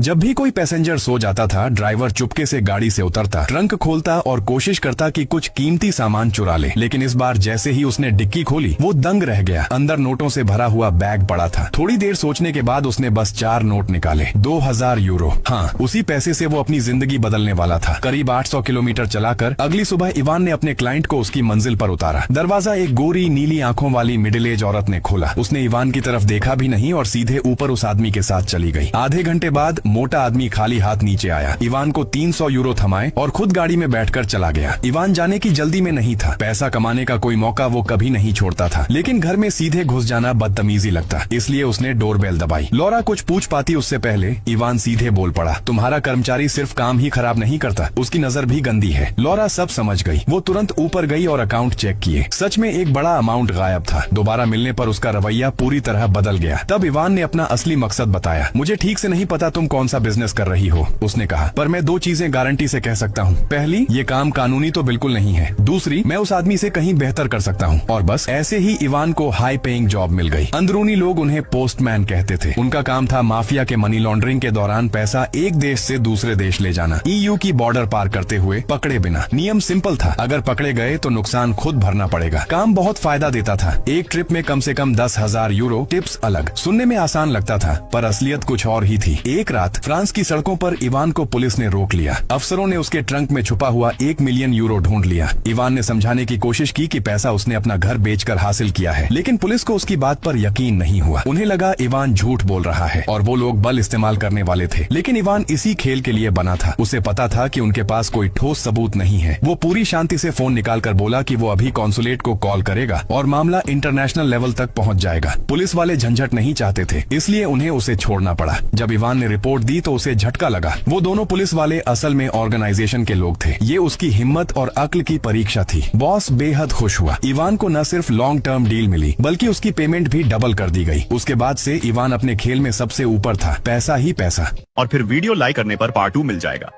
जब भी कोई पैसेंजर सो जाता था, ड्राइवर चुपके से गाड़ी से उतरता, ट्रंक खोलता और कोशिश करता कि कुछ कीमती सामान चुरा ले। लेकिन इस बार जैसे ही उसने डिक्की खोली, वो दंग रह गया। अंदर नोटों से भरा हुआ बैग पड़ा था। थोड़ी देर सोचने के बाद उसने बस 4 नोट निकाले। 2000 यूरो। हाँ, उसी पैसे से वो अपनी जिंदगी बदलने वाला था। करीब 800 किलोमीटर चलाकर अगली सुबह इवान ने अपने क्लाइंट को उसकी मंजिल पर उतारा। दरवाजा एक गोरी नीली आंखों वाली मिडिल एज औरत ने खोला। उसने इवान की तरफ देखा भी नहीं और सीधे ऊपर उस आदमी के साथ चली गई। आधे घंटे बाद मोटा आदमी खाली हाथ नीचे आया। इवान को 300 यूरो थमाए और खुद गाड़ी में बैठकर चला गया। इवान जाने की जल्दी में नहीं था। पैसा कमाने का कोई मौका वो कभी नहीं छोड़ता था, लेकिन घर में सीधे घुस जाना बदतमीजी लगता, इसलिए उसने डोरबेल दबाई। लौरा कुछ पूछ पाती उससे पहले इवान सीधे बोल पड़ा, तुम्हारा कर्मचारी सिर्फ काम ही खराब नहीं करता, उसकी नजर भी गंदी है। लौरा सब समझ गई। वो तुरंत ऊपर गई और अकाउंट चेक किए। सच में एक बड़ा अमाउंट गायब था। दोबारा मिलने पर उसका रवैया पूरी तरह बदल गया। तब इवान ने अपना असली मकसद बताया। मुझे ठीक से नहीं पता तुम कौन सा बिजनेस कर रही हो, उसने कहा, पर मैं 2 चीजें गारंटी से कह सकता हूँ। पहली, ये काम कानूनी तो बिल्कुल नहीं है। दूसरी, मैं उस आदमी से कहीं बेहतर कर सकता हूँ। और बस ऐसे ही इवान को हाई पेइंग जॉब मिल गई। अंदरूनी लोग उन्हें पोस्टमैन कहते थे। उनका काम था माफिया के मनी लॉन्ड्रिंग के दौरान पैसा एक देश से दूसरे देश ले जाना, EU की बॉर्डर पार करते हुए पकड़े बिना। नियम सिंपल था, अगर पकड़े गए तो नुकसान खुद भरना पड़ेगा। काम बहुत फायदा देता था। एक ट्रिप में कम से कम 10,000 यूरो, टिप्स अलग। सुनने में आसान लगता था, पर असलियत कुछ और ही थी। एक रात फ्रांस की सड़कों पर इवान को पुलिस ने रोक लिया। अफसरों ने उसके ट्रंक में छुपा हुआ 1 मिलियन यूरो ढूंढ लिया। इवान ने समझाने की कोशिश की कि पैसा उसने अपना घर बेचकर हासिल किया है, लेकिन पुलिस को उसकी बात पर यकीन नहीं हुआ। उन्हें लगा इवान झूठ बोल रहा है और वो लोग बल इस्तेमाल करने वाले थे। लेकिन इवान इसी खेल के लिए बना था। उसे पता था कि उनके पास कोई ठोस सबूत नहीं है। वो पूरी शांति से फोन निकालकर बोला कि वो अभी कॉन्सुलेट को कॉल करेगा और मामला इंटरनेशनल लेवल तक पहुंच जाएगा। पुलिस वाले झंझट नहीं चाहते थे, इसलिए उन्हें उसे छोड़ना पड़ा। जब इवान ने रिपोर्ट दी तो उसे झटका लगा। वो दोनों पुलिस वाले असल में ऑर्गेनाइजेशन के लोग थे। ये उसकी हिम्मत और अक्ल की परीक्षा थी। बॉस बेहद खुश हुआ। इवान को न सिर्फ लॉन्ग टर्म डील मिली, बल्कि उसकी पेमेंट भी डबल कर दी गई। उसके बाद से इवान अपने खेल में सबसे ऊपर था, पैसा ही पैसा। और फिर वीडियो लाइक करने पर पार्ट 2 मिल जाएगा।